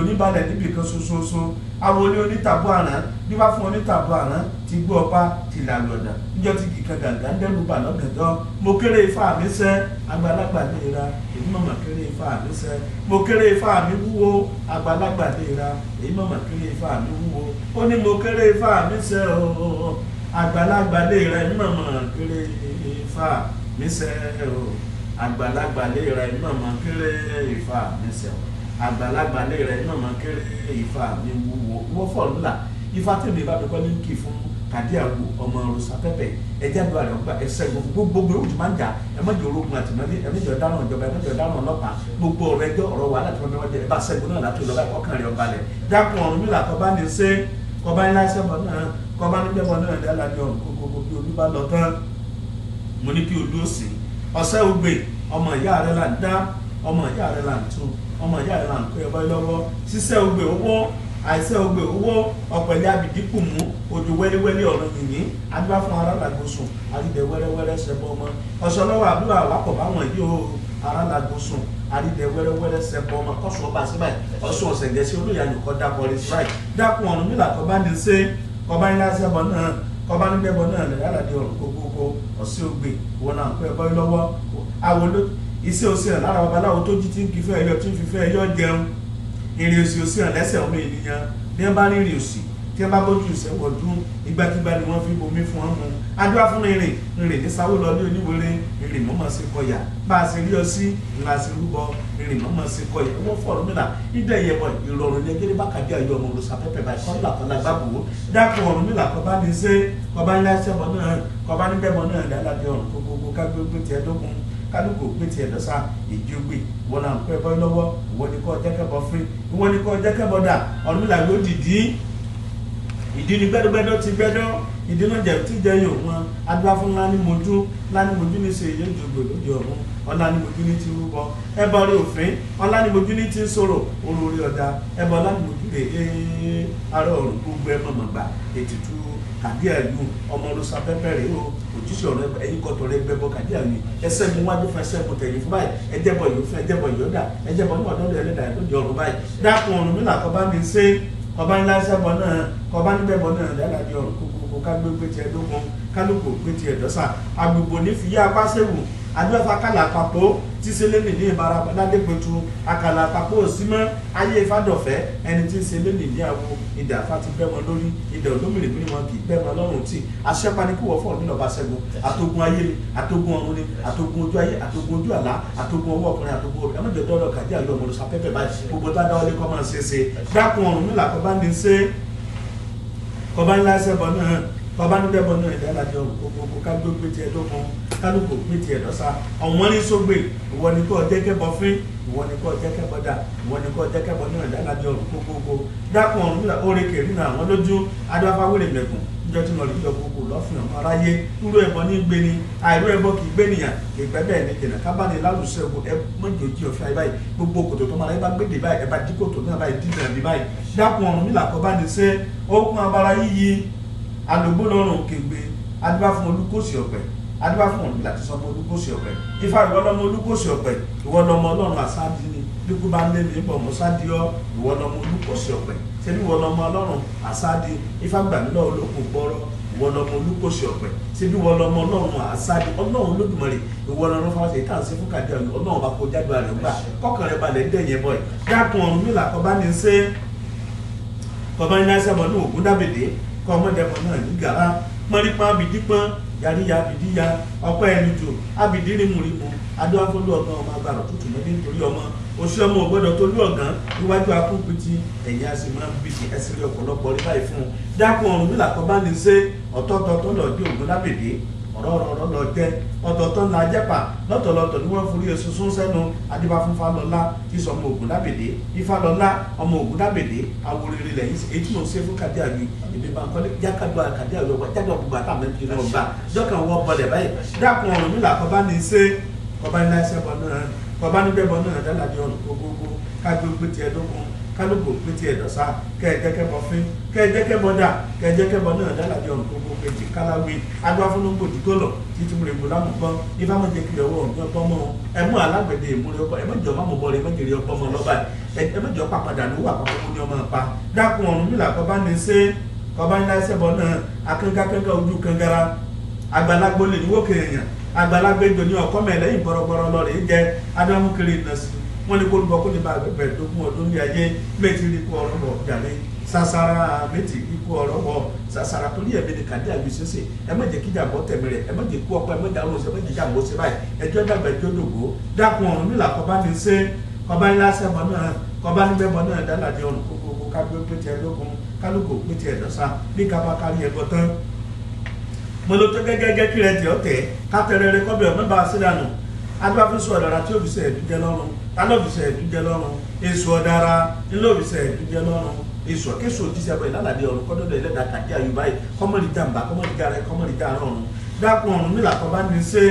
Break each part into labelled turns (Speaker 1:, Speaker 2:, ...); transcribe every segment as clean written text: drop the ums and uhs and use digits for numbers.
Speaker 1: oníbalẹ̀ níbi kan ṣoṣooṣo àwọn onítàbó àná bí wá fún onítàbó àná ti gbọ́ ọpá ti làlọ́dà níjọ́ tí kìkan gàgà ń dẹ́rù bà lọ́gẹ̀dọ́ mo kéré ifá mi sẹ́ àgbàlagbà léra èyí mọ̀mọ́ kéré ifá mi sẹ́ mo kéré ifá mi wúwo àgbàlagbà léra èyí mọ̀mọ́ kéré ifá mi wúwo ó ní mo kéré ifá mi sẹ́ o àgbàlagbà léra èyí mọ̀mọ́ kéré ifá mi sẹ́ o àgbàlagbà léra èyí mọ̀mọ́ kéré ifá mi sẹ́ o àgbàlagbà léra èyí mọ̀mọ́ kéré ifá mi wúwo wọ́n fọ̀ ńlá ifá tèmi bá mi kọ́ ní kì fún Kàdíàgù ọmọ Rosa Pẹ́pẹ́ ẹjẹ́ àdúrà rẹ̀ ọgbà ẹsẹ̀ gbogbo ojú máa ń jà ẹ má jẹ́ ológun àtìmọ́lé ẹ má jẹ́ ọ̀daràn ìjọba ẹ má jẹ́ ọ̀daràn ọlọ́pàá gbogbo ọ̀rọ̀ ẹjọ́ ọ̀rọ̀ wà láti wọ́n wọ́n jẹ́ ẹ bá ṣẹ́gun náà láti lọ́ba ọkàn rẹ̀ ọba lẹ̀ dákun ọ̀run mílà kọ́ bá ní ṣe kọ́ bá ní láṣẹ bọ̀ náà kọ́ bá ní bẹ́bọ̀ náà dá ládé ọ̀run gbogbo bí olú bá lọ tán mo ní kí olú òsì ọ̀sẹ̀ ògbè ọmọ ìyá rẹ̀ là ń dá ọmọ ìyá rẹ̀ là ń tún ọmọ ìyá rẹ̀ là ń kó ẹ bọ́ lọ́wọ́ ṣiṣẹ́ ògbè owó àìsẹ́ ògbè owó ọ̀pẹ̀lẹ̀ abìdíkù mú ojú wẹ́lẹ́wẹ́lẹ́ ọ̀rọ̀ yìnyín adúlá fún aráàlágbósùn àrídẹ̀ wẹ́rẹ́wẹ́rẹ́ ṣẹbọ ọmọ ọ̀ṣọ́lọ́wọ́ àdúrà àwápọ̀ báwọn yìí ó aráàlágbósùn àrídẹ̀ wẹ́rẹ́wẹ́rẹ́ ṣẹbọ ọmọ kọ́sùn ọba síbẹ̀ ọ̀ṣun ọ̀sẹ̀gẹ̀sí olóyànjú kọ́ dápọ̀ rí strike dákun ọ̀run mílà kọ́ bá ní ṣe kọ́ bá ńlá ṣẹbọ náà kọ́ bá nígbẹ́bọ náà lẹ̀ aládé ọ̀run gbogbogbò ọ̀sẹ̀ ògbè wọn náà pẹ́ bọ́ lọ́wọ́ àwọn iṣẹ́ òsì rẹ̀ lára babaláwo tó jí tí ń kí fẹ́ ẹyọ tí ń fi fẹ́ ẹyọ jẹun ìrìn òsì òsì hàn lẹ́sẹ̀ ọmọ ènìyàn bí wọ́n bá ní ìrìn òsì tí wọ́n bá bójú ìṣẹ́wọ̀ dún ìgbàkigbà ni wọ́n fi bomi fún ọmọ adúlá fún ìrìn ní sáwó lọ ní oníwèrè ìrìn mọ́mọ́ sí kọyà bá a ṣe rí ọ sí ńlá sí rúbọ ìrìn mọ́mọ́ sí kọyà wọ́n fọ̀rọ̀ mìíràn nídà ìyẹ̀bọ̀ ìrọ̀rùn ní ẹgbẹ́ bá Kàdíàgù ọmọ Rosa Pẹ́pẹ́ báyìí kọ́ ńlá kọ́lá gbàgbó dákun ọ̀run mìíràn kọ́ bá ní ṣe kọ́ bá ńlá ṣẹ́bọ̀ náà kọ́ bá nígbẹ́bọ̀ náà lálàdé ọ̀run gbogbo kágbégbé tiẹ̀ dógún kálukú gbé tiẹ̀ lọ́sà ìdíogbè wọn náà ń pẹ́ bọ́ lọ́wọ́ ìwọ ni kò jẹ́kẹ́bọ̀ fún ìwọ ni kò jẹ́kẹ́bọ̀ dà ọ̀run mílà ló dìdí ìdí ni gbẹ́dọ́gbẹ́dọ́ ti gbẹ́dọ́ ìdí náà jẹ́ tí jẹ́ yòó wọn adúlá fún ńlá ní mojú ní ṣe èyí ìjògbè lóde ọ̀run ọ̀la ní mojú ní ti rúbọ ẹbọ rí òfin ọ̀la ní mojú ní ti sọ̀rọ̀ olórí ọ̀dà ẹbọ ọ̀la ní mojú lè ará ọ̀run gbogbo ẹ̀mọ̀ mọ̀gbà ètùtù Kàdíàgù ọmọ Rosa Pẹ́pẹ́ rèé o òjíṣẹ́ ọ̀rọ̀ ẹ̀yìn kọ́tọ̀ rẹ̀ gbẹ́bọ Kàdíàgù ẹsẹ̀ mú wájú fún ẹsẹ̀ mú tẹ̀yìn fún báyìí ẹjẹ́bọ̀ yóò fún ẹjẹ́bọ̀ yóò dà ẹjẹ́bọ̀ ní ọ̀dọ́ rẹ̀ lẹ́dà lóde ọ̀run báyìí dákun ọ̀run mílà kọ́bá ní ṣe kọ́bá ńlá ṣẹ́bọ̀ náà kọ́bá níbẹ̀bọ̀ náà lẹ́dàdí ọ̀run gbogbo kágbégbé tiẹ̀ dógún kálukú gbé tiẹ̀ dọ́sà agbègbè ní fìyà apáṣẹ́wò adúlọ́fà kàlà àpapọ̀ tí sẹ́lẹ̀nì ní ìbarapá ládégbòtú àkàlà àpapọ̀ òsínmọ́ ayé ìfádọ̀fẹ́ ẹni tí sẹ́lẹ̀nì ní àwo ìdà àfa ti bẹ́ wọn lórí ìdà olómìnir bí wọn kì í bẹ́ wọn lọ́rùn tí aṣẹ́panikú wọ́n fọ̀ nínú ọba ṣẹ́gun àtogun ayé ni àtogun ọ̀run ni àtogun ojú ayé àtogun ojú àlá àtogun ọwọ́ ọkùnrin àtogun obìnrin ẹ̀mọ́jọ dọ́dọ̀ Kàdíàgù ọmọ Rosa Pẹ́pẹ́ báyìí gbogbo tá a dáwọ́lé kọ́ máa ṣe ṣe dákun ọ̀run nílà kọ́ bá ní ṣe kọ́ bá ńlá ṣẹ́bọ̀ náà kọ́ bá níbẹ̀bọ̀ náà ìdálàjọ gbogbo kágbégbé tiẹ̀ dógún kálukú gbé tiẹ̀ dọ́sà ọ̀wọ́n ní sógbè ìwọ ni kò jẹ́kẹ́bọ̀ fín ìwọ ni kò jẹ́kẹ́bọ̀ dà ìwọ ni kò jẹ́kẹ́bọ̀ náà ìdálàjọ gbogbo dákun ọ̀run nílà ó rékè rí náà àwọn lójú adúláfáwérè mẹ̀kùn níjọ́ tí wọ́n rí lọ gbogbo lọ́fìn ọmọ aráyé irú ẹbọ ní gbé ni àìrú ẹbọ kì í gbé nìyàn kì í gbẹ bẹ́ẹ̀ ní jìnnà kábàánì lálùsẹ̀ ẹbọ ẹ mọ̀jọ́jì ọ̀fẹ́ ayé báyìí gbogbo kòtò tó máa ẹ bá gbédè báyìí ẹ bá dí kòtò náà báyìí dídì náà bí báyìí dákun ọ̀run nílà kọ́ bá ní ṣe ó kún abara yíyí alògbó lọ́rùn kègbè adúbá fún Olúkòsì Ọ̀pẹ adúbá fún òun láti sọ ọmọ Olúkòsì Ọ̀pẹ ifá ìwọ lọmọ Olúkòsì Ọ̀pẹ ìwọ lọmọ Ọlọ́run àsáàdì ni bíkú bá ń lé ní ìbọn mọ́sádìọ́ ìwọ lọmọ Olúkòsì Ọ̀pẹ ṣebí ìwọ lọmọ Ọlọ́run àsáàdì ifá gbàmílọ́ olókùn gbọ́rọ́ ìwọ lọmọ Olúkòsì Ọ̀pẹ ṣebí ìwọ lọmọ Ọlọ́run àsáàdì Ọlọ́run Olódùmarè ìwọ lọmọ fáwọn ṣe tàn sí fún Kàdíàgù Ọlọ́run bá kó jáde rẹ̀ gbà kọ́kàn rẹ̀ balẹ̀ dẹ̀yẹ̀ bọ̀ dákun ọ̀run mílà kọ́ bá ní ṣe kọ́ bá ní ṣe mọ́ ní Ògúndábèdé kọ́ ọmọdébọ̀ náà ní gàrá pọ́nrípọ́n abìdípọ́n yàríyà abìdíyà ọpẹ́ ẹni jò abìdírímùrímù adéwàfọ́lú ọ̀gán ọmọ agbára tútù mẹ́lẹ́ nítorí ọmọ oṣù ọmọ ògbọ́dọ̀ tó lú ọ̀gán níwájú akúnpìtì ẹ̀yìn a sì máa ń bìtì ẹsẹ̀ rí ọ̀pọ̀lọpọ̀ rí báyìí fún un dákun ọ̀run mílà kọ́ bá ní ṣe ọ̀tọ̀ọ̀tọ̀ lọ dé Ògúndábèdé ọ̀rọ̀ lọ jẹ́ ọ̀tọ̀ọ̀tọ̀ ńlá jẹ́pà lọ́tọ̀ọ̀tọ̀ ni wọ́n forí èso sún sẹ́nu adébáfúnfà lọ́lá tí sọ ọmọ Ògúndábèdé Ifálọlá ọmọ Ògúndábèdé àwòrán lẹ́yìn èyí tí mo ṣe fún Kàdíàgù ìbí bá ń kọ́lé jákàdúrà Kàdíàgù ọgbà jáde ọgbà àtàwọn ẹbí náà gbà jọ́kàn wọ́n bọ̀lẹ̀ báyìí dákun ọ̀run mílà kọ́ bá ní ṣe kọ́ bá ní láìsẹ̀ bọ̀ náà kọ́ bá ní bẹ́ẹ̀ bọ̀ náà dálàdé ọ̀run gbogbo kágbégbé tiẹ̀ dógún kálukú pé tiẹ̀ dọ̀sá kẹ́ẹ̀jẹ́kẹ́bọ fín kẹ́ẹ̀jẹ́kẹ́bọ dà kẹ́ẹ̀jẹ́kẹ́bọ náà dálàdé ọ̀run gbogbo kejì káláwé adúláfúnúgbòdì tó lọ títí múre gbò lámùgbọ́n ifá mọ̀jẹ̀ kiri ọwọ́ ọ̀gbìn ọgbọ́n mọ́ ẹ̀mú alágbẹ̀dẹ ìmúre ọkọ ẹ̀mẹ́jọ má mọ̀ bọ́ rẹ̀ ẹ̀mẹ́jẹ̀rẹ̀ ọgbọ́n mọ́ lọ́ba ẹ̀mẹ́jọ pàpàdà ló wà pàpàkó ní ọmọ pa dákun Ọ̀rúnmìlà kọba ní ṣe kọba ńlá ẹsẹ̀ bọ̀ náà akẹ́kẹ́kẹ́ ojú kangara àgbàlagbó lè níwókè èèyàn àgbàlagbé jò ní ọkọ mẹ́lẹ́yìn bọ̀rọ̀bọ̀rọ̀ lọ rèé jẹ́ adámú kiri ìnàsí wọn ní kólúbọ kó lè bá bẹ̀rẹ̀ dógún ọdún ní ayé méjì rí kú ọ̀rọ̀ bọ̀ jàre sasara méjì rí kú ọ̀rọ̀ bọ̀ sasara torí ẹ̀mí ni kàdé àbí ṣẹṣẹ ẹ má jẹ́ kí jàmbọ tẹ̀mí rẹ̀ ẹ má jẹ́ kú ọpọ ẹ má jẹ́ àwọn oṣù ẹ má jẹ́ jàmbọ ṣe báyìí ẹjọ́ dàgbà ẹjọ́ dògbò dákun Ọ̀rúnmìlà kọba ní ṣe kọba ńlá sẹ́bọ̀ náà kọba níbẹ̀bọ̀ náà dálàdé ọ̀run gbogbo kágbé pété ẹlógún kálukú pété ẹ̀dọ́sá bí kaba kárí ẹ̀gbọ́ tán mo ló tó gẹ́gẹ́ kí rẹ̀ tẹ̀ ọ́ tẹ̀ kátẹ́rẹ́rẹ́ kọ́bẹ̀ ọ̀mọ́ bá a sí dànù adúláfíìsì ọ̀dàrà tí òfìsẹ̀ ẹ̀dújẹ́ lọ́rùn tálọ́fìsẹ̀ ẹ̀dújẹ́ lọ́rùn èso ọ̀dàrà ńlọ́fìsẹ̀ ẹ̀dújẹ́ lọ́rùn èso késo òjíṣẹ́ bọ̀ ìlànàdé ọ̀run kọ́dọ̀dọ̀ ẹlẹ́dàá kàdé àyùbá yìí kọ́mọ̀lì jàmbá kọ́mọ̀lì jàrá kọ́mọ̀lì jàrá ọ̀run dákun Ọ̀rúnmìlà kọba ní ṣe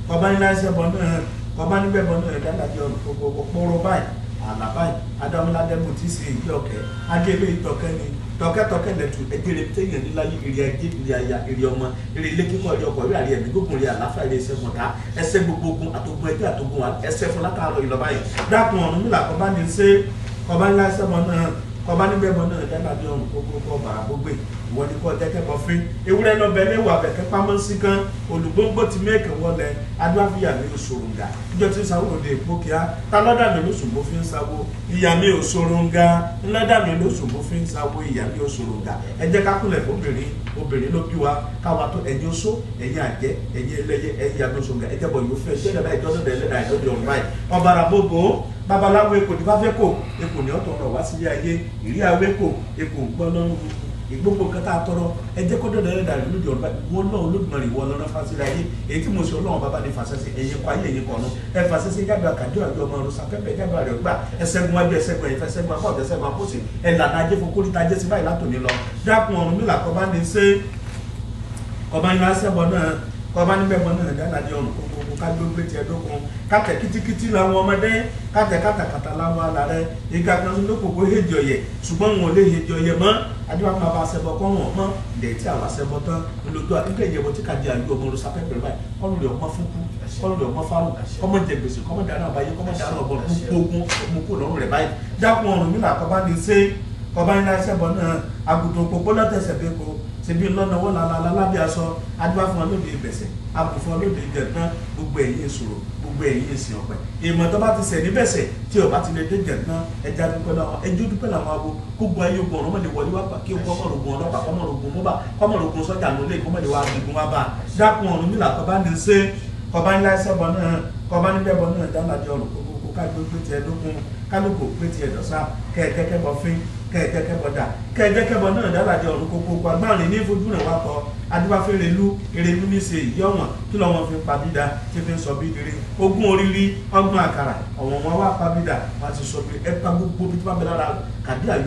Speaker 1: kọba ní láìsẹ̀ bọ̀ náà kọba níbẹ̀ bọ̀ náà ìdálàdé ọ̀run gbogbo pọ́rọ́ báyìí àlàbáyìí adámúládẹ́mù tí sì ń yí ọ̀kẹ́ adélé ìtọ́kẹ́ ni tọkẹtọkẹ lẹtu ẹjẹrẹ téèyàn nílá yìí èrè ajé èrè aya èrè ọmọ èrè ilé kíkọ èrè ọkọ èrè àríyànjú gbogbo èrè àláfà èrè ẹsẹ mọta ẹsẹ gbogbo ogun àtògùn ẹgbẹ àtògùn ẹsẹ fún látàárọ̀ ìlọba yìí dákun Ọ̀rúnmìlà kọba ní ṣe kọba ńlá ẹsẹ mọ náà kọba níbẹ̀ mọ náà dábàbí ọ̀run gbogbo kọ bàrà gbogbo ìwọ ni kò jẹ́kẹ́bọ fín ewúrẹ́ náà bẹ léwà bẹ̀kẹ́ pamọ́ sí kan olùgbòǹgbò ti mẹ́kẹ̀ wọlé adúláfíà mi ò sòròǹgà níjọ tí ń sáwó òde èpo kíá ta lọ́dà mi ló sùnbó fi ń sáwó ìyá mi ò sòròǹgà ńlọ́dà mi ló sùnbó fi ń sáwó ìyá mi ò sòròǹgà ẹ jẹ́ ká kúnlẹ̀ obìnrin ló bí wa káwa tó ẹ̀yin oṣó ẹ̀yin àjẹ́ ẹ̀yin ẹlẹ́yẹ ẹ̀yin agbésòǹgà ẹ jẹ́bọ̀ yóò fẹ́ ẹ̀jẹ̀ dàbá ìjọ́dọ̀ ẹlẹ́dà ìjọ́dọ̀ ọ̀run báyìí ọ̀bàrà gbogbo babaláwo èkó ní fáfẹ́ kò èkó ní ọ̀tọ̀ ọ̀rọ̀ wá sílé ayé ìrí awékò èkó gbọ́ lọ́rùn ìgbógbó nǹkan tá a tọrọ ẹ jẹ́ kó dọ̀dọ̀ ẹlẹ́dà rẹ̀ lóde ọ̀run báyìí wọ́n náà Olódùmarè wọ́n lọ́nà fásílẹ̀ ayé èyí tí mo ṣe Ọlọ́run bàbá ní fàṣẹṣẹ ẹ̀yìn kọ ayé ẹ̀yìn kọ̀ọ̀nù ẹ fàṣẹṣẹ jáde àkàjọ àjọ ọmọ ọ̀run sàpẹ́pẹ́ jáde rẹ̀ gbà ẹsẹ̀gun wájú ẹsẹ̀gun ẹ̀yìn fẹsẹ̀gun apá ọ̀tẹ̀ ẹsẹ̀gun apósì ẹ̀ lànà ajé fún kórìíta ajé sí báyìí látòní lọ dákun Ọ̀rúnmìlà kọba ní ṣe kọba ní lásẹ̀bọ̀ náà kọba níbẹ̀ bọ̀ náà dálàdé ọ̀run gbogbo ká gbé tiẹ̀ dókun kátẹ̀ kítíkítí làwọn ọmọdé kátẹ̀ kátàkátà làwọn alàrẹ ìgbà kan ló kókó héjì ọ̀yẹ̀ ṣùgbọ́n wọn ò lè héjì ọ̀yẹ̀ mọ́ adúlá máa bá aṣẹ́bọ̀ kọ́ wọn mọ́ ilẹ̀ tí àwọn aṣẹ́bọ̀ tán ńlọdọ́ àdúgbò ìyẹ̀bọ tí kàdí àlú ọmọ ọdún sápẹ́pẹ́ báyìí kọ́nù rẹ̀ ọmọ fún kú kọ́nù rẹ̀ ọmọ fárùn kọ́mọ jẹ gbèsè kọ́mọ dáná àbáyé kọ́mọ dáná ọ̀bọ̀n gbogbo ọmọkú lọ́rùn rẹ̀ báyìí dákun Ọ̀rúnmìlà kọba ní ṣe kọba ní aṣẹ́bọ̀ náà àgùntàn òpópónà tẹ̀sẹ̀ bẹ́ẹ̀ kó ṣebí lọ́nà wọ́n lálá lábẹ́ aṣọ adúlá fún ọ lóde ìbẹ̀sẹ̀ abùfọ́ lóde ìjẹ̀dán gbogbo ẹ̀yìn ìṣòro gbogbo ẹ̀yìn ìsìn ọ̀pẹ ìmọ̀ tó bá ti sẹ̀ níbẹ̀sẹ̀ tí ọba ti lè dé jẹ̀dán ẹja dúpẹ́ làwọn ẹjọ́ dúpẹ́ làwọn abo gbogbo ayé ogun ọ̀run mọ̀lẹ́ wọlé wá kí ogun ọmọrògùn ọlọ́pàá kọ́mọrògùn mọ́bà kọ́mọrògùn sọ́jà lólè kọ́mọlẹ́ wá gbogbo wá bá dákun Ọ̀rúnmìlà kọba ní ṣe kọba ńlá ẹsẹ̀bọ̀ náà kọba níbẹ̀bọ̀ náà dálàdé ọ̀run gbogbo kágbó pé tiẹ̀ dókun kálukú pé tiẹ̀ dọ̀sá kẹ́ẹ̀kẹ́kẹ́bọ̀ fín kẹ́ẹ̀kẹ́kẹ́bọ̀ dà kẹ́ẹ̀kẹ́kẹ́bọ̀ náà dálàdé ọ̀run gbogbo agbárin ní fojú rẹ̀ wá kọ adúbáfẹ́ erelu ní ṣe ìyọ́wọ̀n kí lọ́wọ́n fi pabídà tí fi ń sọ bí dire ogún oríire ọgbọ́n àkàrà ọ̀wọ̀n wọn wá pabídà wọn ti sọ bí ẹ pa gbogbo bí tí wọ́n bẹ lára kàdí àyè.